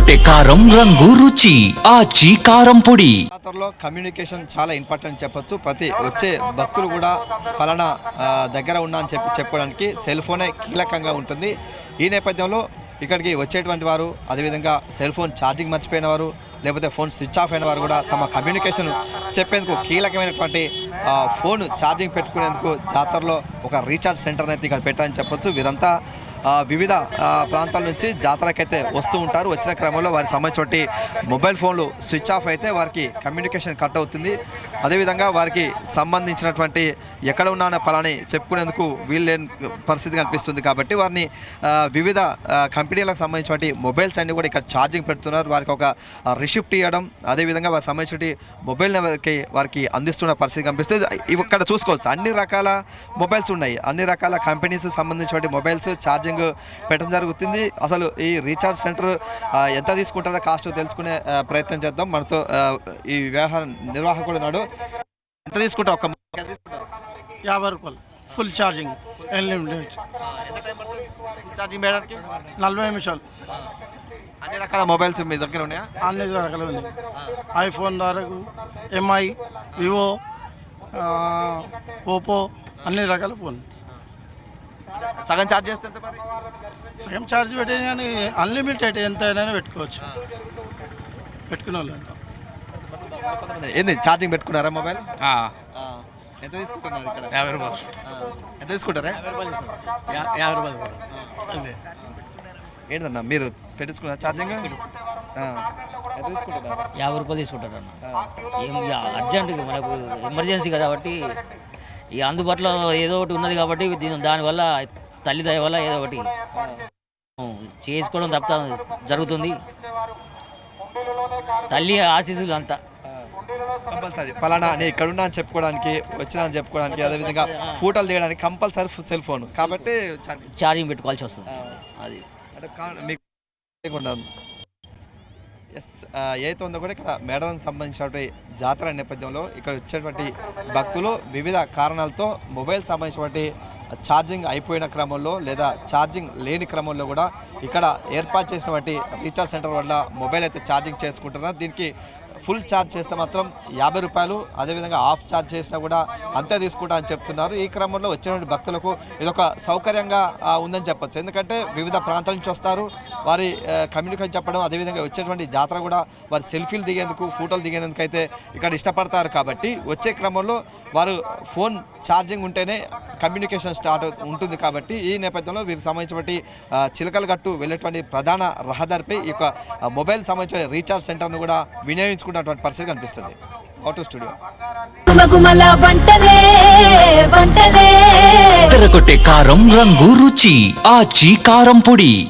ఎర్రగొట్టే కారం రంగు రుచి ఆచి కారం పొడి. కమ్యూనికేషన్ చాలా ఇంపార్టెంట్ చెప్పొచ్చు. ప్రతి వచ్చే భక్తులు కూడా పలానా దగ్గర ఉన్నా అని చెప్పుకోవడానికి సెల్ ఫోనే కీలకంగా ఉంటుంది. ఈ నేపథ్యంలో ఇక్కడికి వచ్చేటువంటి వారు, అదేవిధంగా సెల్ ఫోన్ ఛార్జింగ్ మర్చిపోయిన వారు, లేకపోతే ఫోన్ స్విచ్ ఆఫ్ అయిన వారు కూడా తమ కమ్యూనికేషన్ చెప్పేందుకు కీలకమైనటువంటి ఫోన్ ఛార్జింగ్ పెట్టుకునేందుకు జాతరలో ఒక రీఛార్జ్ సెంటర్ అయితే ఇక్కడ పెట్టారని చెప్పొచ్చు. వీరంతా వివిధ ప్రాంతాల నుంచి జాతరకైతే వస్తూ ఉంటారు. వచ్చిన క్రమంలో వారికి సంబంధించిన మొబైల్ ఫోన్లు స్విచ్ ఆఫ్ అయితే వారికి కమ్యూనికేషన్ కట్ అవుతుంది. అదేవిధంగా వారికి సంబంధించినటువంటి ఎక్కడ ఉన్నానో పలాని చెప్పుకునేందుకు వీల్లేని పరిస్థితి కనిపిస్తుంది. కాబట్టి వారిని వివిధ కంపెనీలకు సంబంధించిన మొబైల్స్ అన్నీ కూడా ఇక్కడ ఛార్జింగ్ పెడుతున్నారు. వారికి ఒక రిసిప్ట్ ఇవ్వడం, అదేవిధంగా వారికి సంబంధించిన మొబైల్ నెంబర్కి వారికి అందిస్తున్న పరిస్థితి కనిపిస్తుంది. ఇక్కడ చూసుకోవచ్చు, అన్ని రకాల మొబైల్స్ ఉన్నాయి. అన్ని రకాల కంపెనీస్ సంబంధించిన మొబైల్స్ ఛార్జింగ్ పెట్టడం జరుగుతుంది. అసలు ఈ రీఛార్జ్ సెంటర్ ఎంత తీసుకుంటారో కాస్ట్ తెలుసుకునే ప్రయత్నం చేద్దాం. మనతో ఈ వ్యవహార నిర్వాహకుడు ఉన్నాడు. ఎంత తీసుకుంటారు? ఒక 50 రూపాయలు ఫుల్ ఛార్జింగ్, ఛార్జింగ్ చేయడానికి 40 నిమిషాలు. అన్ని రకాల మొబైల్స్ మీ దగ్గర ఉన్నాయా? అన్ని రకాలు ఉంది. ఐఫోన్ వరకు, ఎంఐ, వివో, ఓపో, అన్ని రకాల ఫోన్. సగం ఛార్జ్ చేస్తే ఎంత మరి? సగం ఛార్జ్ పెట్టే కానీ అన్లిమిటెడ్ ఎంత అయినా పెట్టుకోవచ్చు. పెట్టుకునే వాళ్ళు ఎంత. ఏంది ఛార్జింగ్ పెట్టుకున్నారా మొబైల్? ఎంత తీసుకుంటున్నారు ఇక్కడ? 50 రూపాయలు. ఎంత తీసుకుంటారా? 50 రూపాయలు కూడా అంతే. ఏంటన్నా మీరు పెట్టించుకున్నారా ఛార్జింగ్? ఎంత తీసుకుంటున్నారు? 50 రూపాయలు తీసుకుంటారు అన్న. ఏం అర్జెంటుగా మనకు ఎమర్జెన్సీ కాబట్టి ఇక అందుబాటులో ఏదో ఒకటి ఉన్నది కాబట్టి దానివల్ల తల్లి దయ వల్ల ఏదో ఒకటి చేసుకోవడం తప్ప జరుగుతుంది. తల్లి ఆశీస్సులు అంతా. కంపల్సరీ పలానా నేను ఇక్కడున్నా అని చెప్పుకోవడానికి, వచ్చినా అని చెప్పుకోవడానికి, అదేవిధంగా ఫోటోలు తీయడానికి కంపల్సరీ సెల్ ఫోన్ కాబట్టి ఛార్జింగ్ పెట్టుకోవాల్సి వస్తుంది. అది మీకు ఎస్ ఏదైతే ఉందో కూడా ఇక్కడ మేడారానికి సంబంధించినటువంటి జాతర నేపథ్యంలో ఇక్కడ వచ్చేటువంటి భక్తులు వివిధ కారణాలతో మొబైల్ సంబంధించినటువంటి ఛార్జింగ్ అయిపోయిన క్రమంలో లేదా ఛార్జింగ్ లేని క్రమంలో కూడా ఇక్కడ ఏర్పాటు చేసినటువంటి రీఛార్జ్ సెంటర్ వల్ల మొబైల్ అయితే ఛార్జింగ్ చేసుకుంటున్నారు. దీనికి ఫుల్ ఛార్జ్ చేస్తే మాత్రం 50 రూపాయలు, అదేవిధంగా హాఫ్ ఛార్జ్ చేసినా కూడా అంతే తీసుకుంటా అని చెప్తున్నారు. ఈ క్రమంలో వచ్చినటువంటి భక్తులకు ఇదొక సౌకర్యంగా ఉందని చెప్పచ్చు. ఎందుకంటే వివిధ ప్రాంతాల నుంచి వస్తారు, వారి కమ్యూనికేషన్ చెప్పడం, అదేవిధంగా వచ్చేటువంటి జాతర కూడా వారి సెల్ఫీలు దిగేందుకు, ఫోటోలు దిగేందుకు అయితే ఇక్కడ ఇష్టపడతారు. కాబట్టి వచ్చే క్రమంలో వారు ఫోన్ ఛార్జింగ్ ఉంటేనే కమ్యూనికేషన్ స్టార్ట్ ఉంటుంది. కాబట్టి ఈ నేపథ్యంలో వీరికి సంబంధించినటువంటి చిలకలగట్టు వెళ్ళేటువంటి ప్రధాన రహదారిపై ఈ యొక్క మొబైల్ సంబంధించిన రీఛార్జ్ సెంటర్ను కూడా వినియోగించుకున్నటువంటి పరిస్థితి కనిపిస్తుంది. Auto studio. ఎర్రగొట్టే కారం రంగు రుచి ఆచి కారం పొడి.